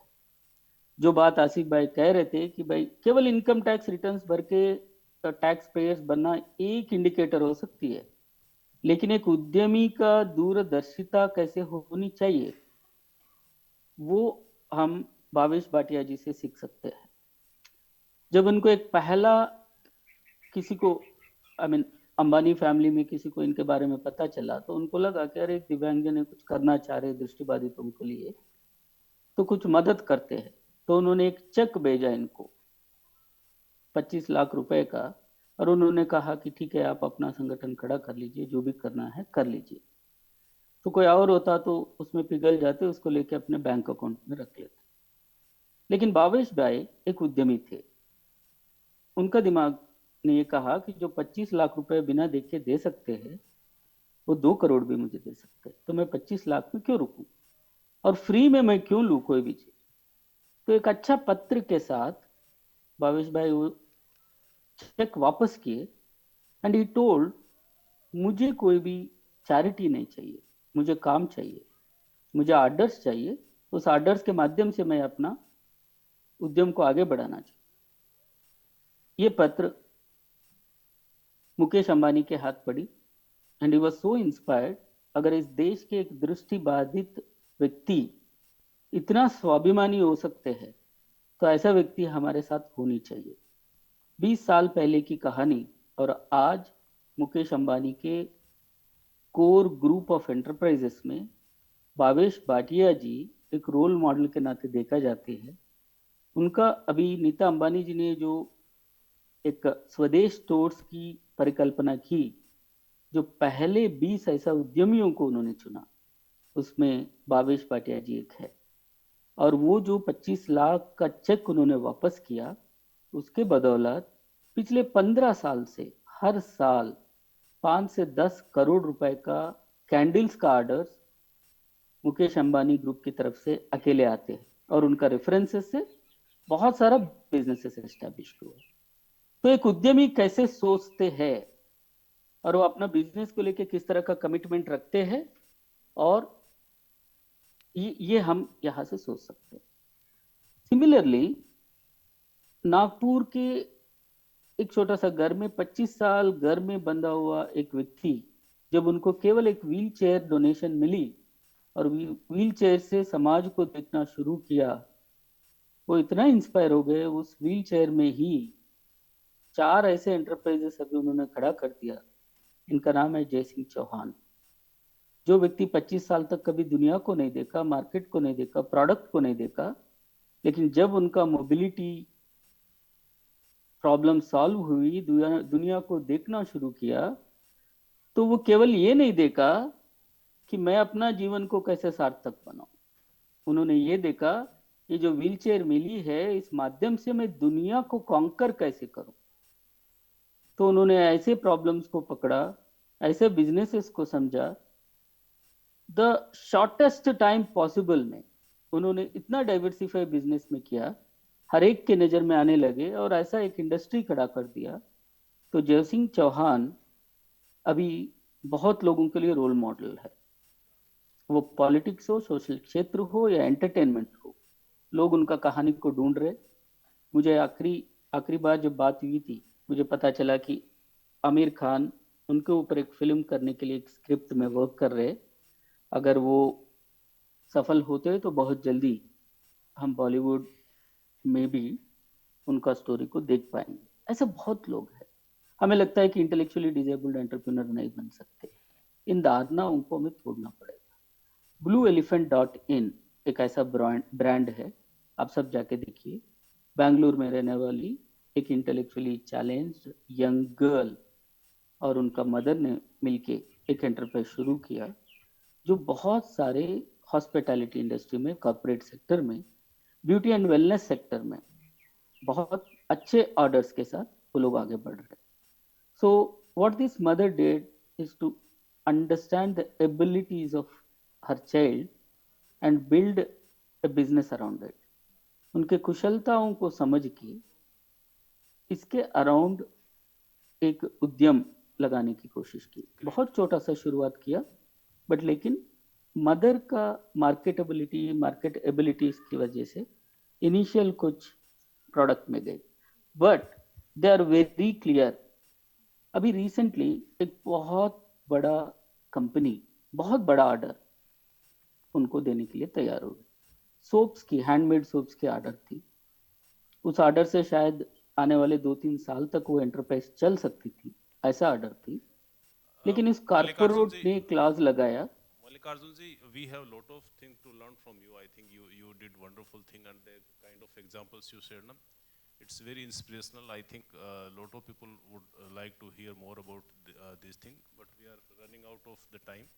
जो बात आसिफ भाई कह रहे थे कि भाई केवल इनकम टैक्स रिटर्न्स भर के टैक्स पेयर्स बनना एक इंडिकेटर हो सकती है, लेकिन एक उद्यमी का दूरदर्शिता कैसे होनी चाहिए वो हम भावेश भाटिया जी से सीख सकते हैं। जब उनको एक पहला किसी को अंबानी फैमिली में किसी को इनके बारे में पता चला तो उनको लगा कि अरे दिव्यांगजन है, कुछ करना चाह रहे दृष्टिबाधितों के लिए, तो कुछ मदद करते हैं। तो उन्होंने एक चेक भेजा इनको 25 लाख रुपए का और उन्होंने कहा कि ठीक है आप अपना संगठन खड़ा कर लीजिए, जो भी करना है कर लीजिए। तो कोई और होता तो उसमें पिघल जाते, उसको लेके अपने बैंक अकाउंट में रख लेते। लेकिन भावेश भाई एक उद्यमी थे। उनका दिमाग ने ये कहा कि जो 25 लाख रुपए बिना देखे दे सकते हैं, वो 2 करोड़ भी मुझे दे सकते हैं, तो मैं 25 लाख में क्यों रुकूं और फ्री में मैं क्यों लूं कोई भी चीज। तो एक अच्छा पत्र के साथ भावेश भाई वो चेक वापस किए एंड ही टोल्ड, मुझे कोई भी चैरिटी नहीं चाहिए, मुझे काम चाहिए, मुझे आर्डर्स चाहिए, उस आर्डर्स के माध्यम से मैं अपना उद्यम को आगे बढ़ाना चाहिए। ये पत्र मुकेश अंबानी के हाथ पड़ी and he was so inspired, अगर इस देश के एक दृष्टि बाधित व्यक्ति इतना स्वाभिमानी हो सकते हैं तो ऐसा व्यक्ति हमारे साथ होनी चाहिए। 20 साल पहले की कहानी और आज मुकेश अंबानी के कोर ग्रुप ऑफ एंटरप्राइजेस में भावेश भाटिया जी एक रोल मॉडल के नाते देखा जाते हैं। उनका अभी नीता अंबानी जी ने जो एक स्वदेश स्टोर्स की परिकल्पना की, जो पहले 20 ऐसा उद्यमियों को उन्होंने चुना, उसमें भावेश भाटिया जी एक है। और वो जो 25 लाख का चेक उन्होंने वापस किया, उसके बदौलत पिछले 15 साल से हर साल 5 से 10 करोड़ रुपए का कैंडल्स का ऑर्डर्स मुकेश अंबानी ग्रुप की तरफ से अकेले आते हैं और उनका रेफरेंसेस से बहुत सारा बिजनेसेस एस्टेब्लिश हुआ। तो एक उद्यमी कैसे सोचते हैं और वो अपना बिजनेस को लेके किस तरह का कमिटमेंट रखते हैं, और ये हम यहां से सोच सकते हैं। सिमिलरली नागपुर के एक छोटा सा घर में 25 साल घर में बंधा हुआ एक व्यक्ति, जब उनको केवल एक व्हील चेयर डोनेशन मिली और व्हील चेयर से समाज को देखना शुरू किया, वो इतना इंस्पायर हो गए, उस व्हील चेयर में ही 4 ऐसे एंटरप्राइजेस अभी उन्होंने खड़ा कर दिया। इनका नाम है जय सिंह चौहान। जो व्यक्ति 25 साल तक कभी दुनिया को नहीं देखा, मार्केट को नहीं देखा, प्रोडक्ट को नहीं देखा, लेकिन जब उनका मोबिलिटी प्रॉब्लम सॉल्व हुई, दुनिया को देखना शुरू किया, तो वो केवल ये नहीं देखा कि मैं अपना जीवन को कैसे सार्थक बनाऊं, उन्होंने ये देखा ये जो व्हीलचेयर मिली है इस माध्यम से मैं दुनिया को कॉन्कर कैसे करूं। तो उन्होंने ऐसे प्रॉब्लम्स को पकड़ा, ऐसे बिजनेसेस को समझा, द शॉर्टेस्ट टाइम पॉसिबल में उन्होंने इतना डाइवर्सिफाई बिजनेस में किया, हर एक के नजर में आने लगे और ऐसा एक इंडस्ट्री खड़ा कर दिया। तो जय सिंह चौहान अभी बहुत लोगों के लिए रोल मॉडल है। वो पॉलिटिक्स हो, सोशल क्षेत्र हो या एंटरटेनमेंट हो, लोग उनका कहानी को ढूंढ रहे। मुझे आखिरी बार जब बात हुई थी, मुझे पता चला कि आमिर खान उनके ऊपर एक फिल्म करने के लिए एक स्क्रिप्ट में वर्क कर रहे। अगर वो सफल होते तो बहुत जल्दी हम बॉलीवुड में भी उनका स्टोरी को देख पाएंगे। ऐसे बहुत लोग हैं। हमें लगता है कि इंटेलेक्चुअली डिजेबल्ड एंटरप्रेन्योर नहीं बन सकते, इन धारणा उनको हमें तोड़ना पड़ेगा। blueelephant.in एक ऐसा ब्रांड है, आप सब जाके देखिए। बेंगलुरु में रहने वाली एक इंटेलेक्चुअली चैलेंज्ड यंग गर्ल और उनका मदर ने मिलके एक एंटरप्राइज शुरू किया, जो बहुत सारे हॉस्पिटैलिटी इंडस्ट्री में, कॉर्पोरेट सेक्टर में, ब्यूटी एंड वेलनेस सेक्टर में बहुत अच्छे ऑर्डर्स के साथ वो लोग आगे बढ़ रहे हैं। So what this mother did is to understand the abilities of her child and build a business around it. उनके कुशलताओं को समझ के इसके अराउंड एक उद्यम लगाने की कोशिश की। बहुत छोटा सा शुरुआत किया, बट लेकिन मदर का मार्केट एबिलिटीज की वजह से इनिशियल कुछ प्रोडक्ट में गए, but they are very clear. अभी रिसेंटली एक बहुत बड़ा कंपनी बहुत बड़ा ऑर्डर उनको देने के लिए तैयार हो गई। सोप्स की, हैंडमेड सोप्स की ऑर्डर थी। उस ऑर्डर से शायद आने वाले 2-3 साल तक वो एंटरप्राइज चल सकती थी, ऐसा ऑर्डर थी। लेकिन इस कॉर्पोरेट ने क्लास लगाया। Mallikarjun ji, we have a lot of things to learn from you. I think you did wonderful thing, and the kind of examples you shared, na, it's very inspirational. I think a lot of people would like to hear more about this thing, but we are running out of the time.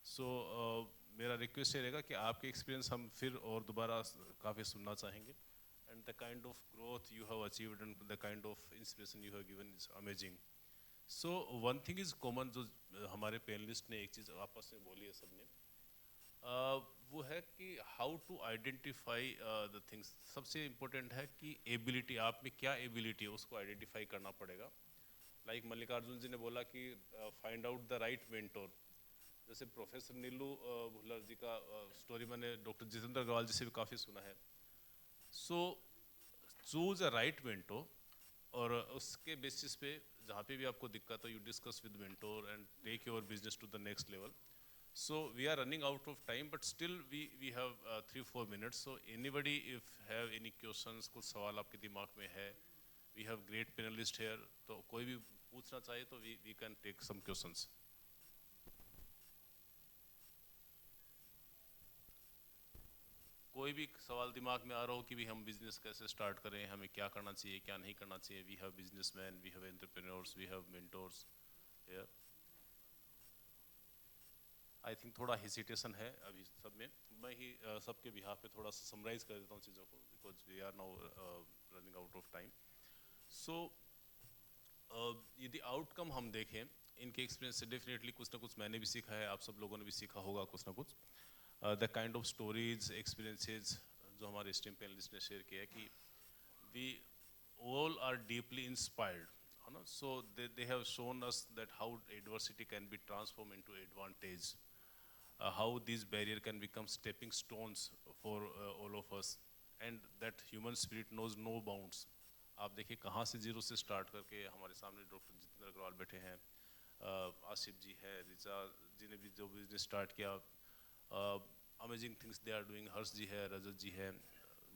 So मेरा request ये रहेगा कि आपके experience हम फिर और दोबारा काफ़ी सुनना चाहेंगे। and the kind of growth you have achieved and the kind of inspiration you have given is amazing. So one thing is common, जो हमारे panelist ने एक चीज़ आपस में बोली है सबने, वो है कि how to identify the things. सबसे important है कि ability, आप में क्या ability है उसको identify करना पड़ेगा. Like मल्लिकार्जुन जी ने बोला कि find out the right mentor. जैसे प्रोफेसर नीलू भुल्लर जी का स्टोरी मैंने डॉक्टर जितेंद्र अग्रवाल जी से भी काफ़ी सुना है. So choose a right mentor, और उसके बेसिस पे जहाँ पे भी आपको दिक्कत हो, you discuss with mentor and take your business to the next level. So we are running out of time, but still we have 3-4 minutes. So anybody if have any questions, कुछ सवाल आपके दिमाग में है, we have great panelist here, तो कोई भी पूछना चाहे तो we can take some questions. कोई भी सवाल दिमाग में आ रहा हो कि भी हम बिजनेस कैसे स्टार्ट करें, हमें क्या करना चाहिए, क्या नहीं करना चाहिए. We have businessman, we have entrepreneurs, we have mentors here. I think थोड़ा हेसिटेशन है अभी सब में. मैं ही सबके बिहाफ पे थोड़ा सा समराइज कर देता हूँ चीज़ों को, because we are now running out of time. So यदि आउटकम हम देखें इनके एक्सपीरियंस से, डेफिनेटली कुछ ना कुछ मैंने भी सीखा है, आप सब लोगों ने भी सीखा होगा कुछ ना कुछ. The kind of stories, experiences जो हमारे स्टीम पैनलिस्ट ने शेयर किया है कि we all are deeply inspired, है ना. So they have shown us that how adversity can be transformed into advantage, how these barriers can become stepping stones for all of us, and that human spirit knows no bounds. आप देखिए कहाँ से zero से start करके हमारे सामने doctor Jitendra Agarwal बैठे हैं, आसिफ जी है, रिचा जी ने भी जो बिजनेस स्टार्ट किया, amazing things they are doing, Harsh ji है, रजत जी है,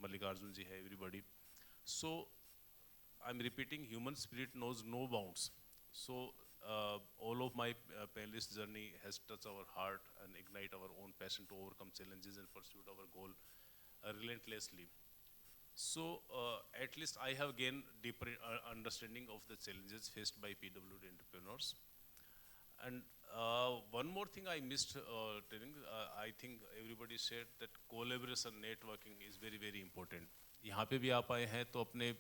मल्लिकार्जुन जी है, everybody. So I am repeating, human spirit knows no bounds. So all of my panelist journey has touched our heart and ignite our own passion to overcome challenges and pursue our goal relentlessly. So at least I have gained deeper understanding of the challenges faced by PWD entrepreneurs. And one more thing I missed telling, I think everybody said that collaboration, networking is very, very important. यहाँ पे भी आप आए हैं तो अपने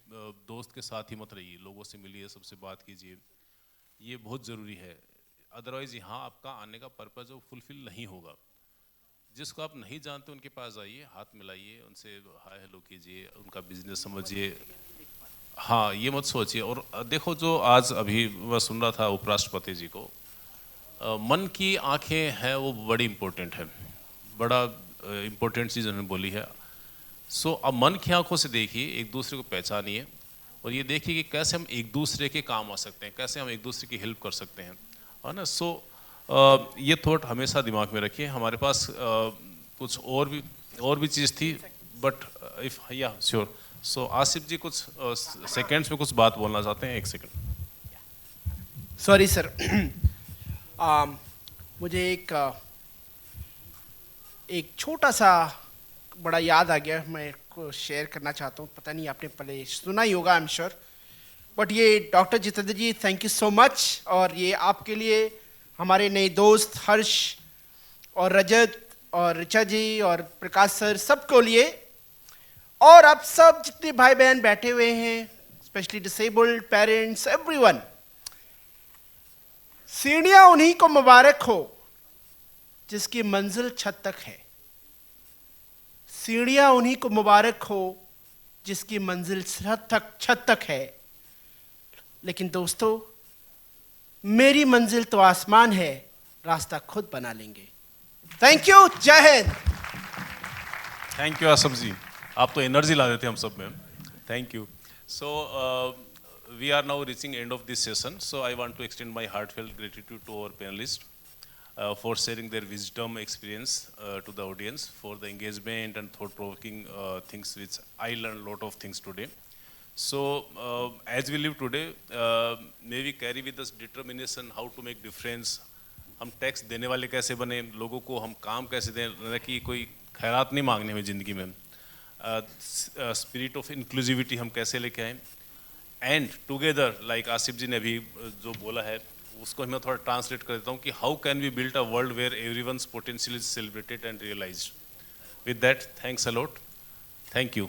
दोस्त के साथ ही मत रहिए, लोगों से मिलिए, सबसे बात कीजिए, ये बहुत ज़रूरी है. अदरवाइज़ यहाँ आपका आने का पर्पज़ वो फुलफिल नहीं होगा. जिसको आप नहीं जानते उनके पास आइए, हाथ मिलाइए, उनसे हाय हेलो कीजिए, उनका बिजनेस समझिए. हाँ, ये मत सोचिए. और देखो, जो आज अभी मैं सुन रहा था उपराष्ट्रपति जी को, मन की आंखें हैं वो बड़ी इम्पोर्टेंट है, बड़ा इम्पोर्टेंट चीज़ उन्होंने बोली है. सो अब मन की आंखों से देखिए, एक दूसरे को पहचानिए, और ये देखिए कि कैसे हम एक दूसरे के काम आ सकते हैं, कैसे हम एक दूसरे की हेल्प कर सकते हैं, है ना. सो ये थॉट हमेशा दिमाग में रखिए. हमारे पास कुछ और भी चीज़ थी, बट इफ या श्योर. सो आसिफ जी कुछ सेकेंड्स में कुछ बात बोलना चाहते हैं. 1 सेकेंड. सॉरी सर, मुझे एक छोटा सा बड़ा याद आ गया, मैं को शेयर करना चाहता हूँ. पता नहीं आपने पहले सुना ही होगा, आई एम श्योर. बट ये doctor Jitendra ji, thank you so much. और ये आपके लिए हमारे नए दोस्त हर्ष और रजत और ऋचा जी और प्रकाश सर, सबको लिए, और आप सब जितने भाई बहन बैठे हुए हैं, स्पेशली डिसेबल्ड पेरेंट्स, एवरीवन, सीढ़ियां उन्हीं को मुबारक हो जिसकी मंजिल छत तक है. सीढ़ियां उन्हीं को मुबारक हो जिसकी मंजिल छत तक है. लेकिन दोस्तों, मेरी मंजिल तो आसमान है, रास्ता खुद बना लेंगे. Thank you. जय हिंद. थैंक यू आसिफ जी, आप तो एनर्जी ला देते हैं हम सब में. Thank you. So we are now reaching end of this session, so I want to extend my heartfelt gratitude to our panelists for sharing their wisdom, experience to the audience, for the engagement and thought-provoking things which I learned a lot of things today. So as we live today, may we carry with us determination how to make difference. हम tax देने वाले कैसे बने, लोगों को हम काम कैसे दें, न कि कोई खैरात नहीं मांगने में ज़िंदगी में. स्पिरिट ऑफ इंक्लूसिविटी हम कैसे लेके आएँ. एंड टुगेदर, लाइक आसिफ जी ने अभी जो बोला है, उसको मैं थोड़ा ट्रांसलेट कर देता हूँ कि how can we build a world where everyone's potential is celebrated and realised. With that, thanks a lot. Thank you.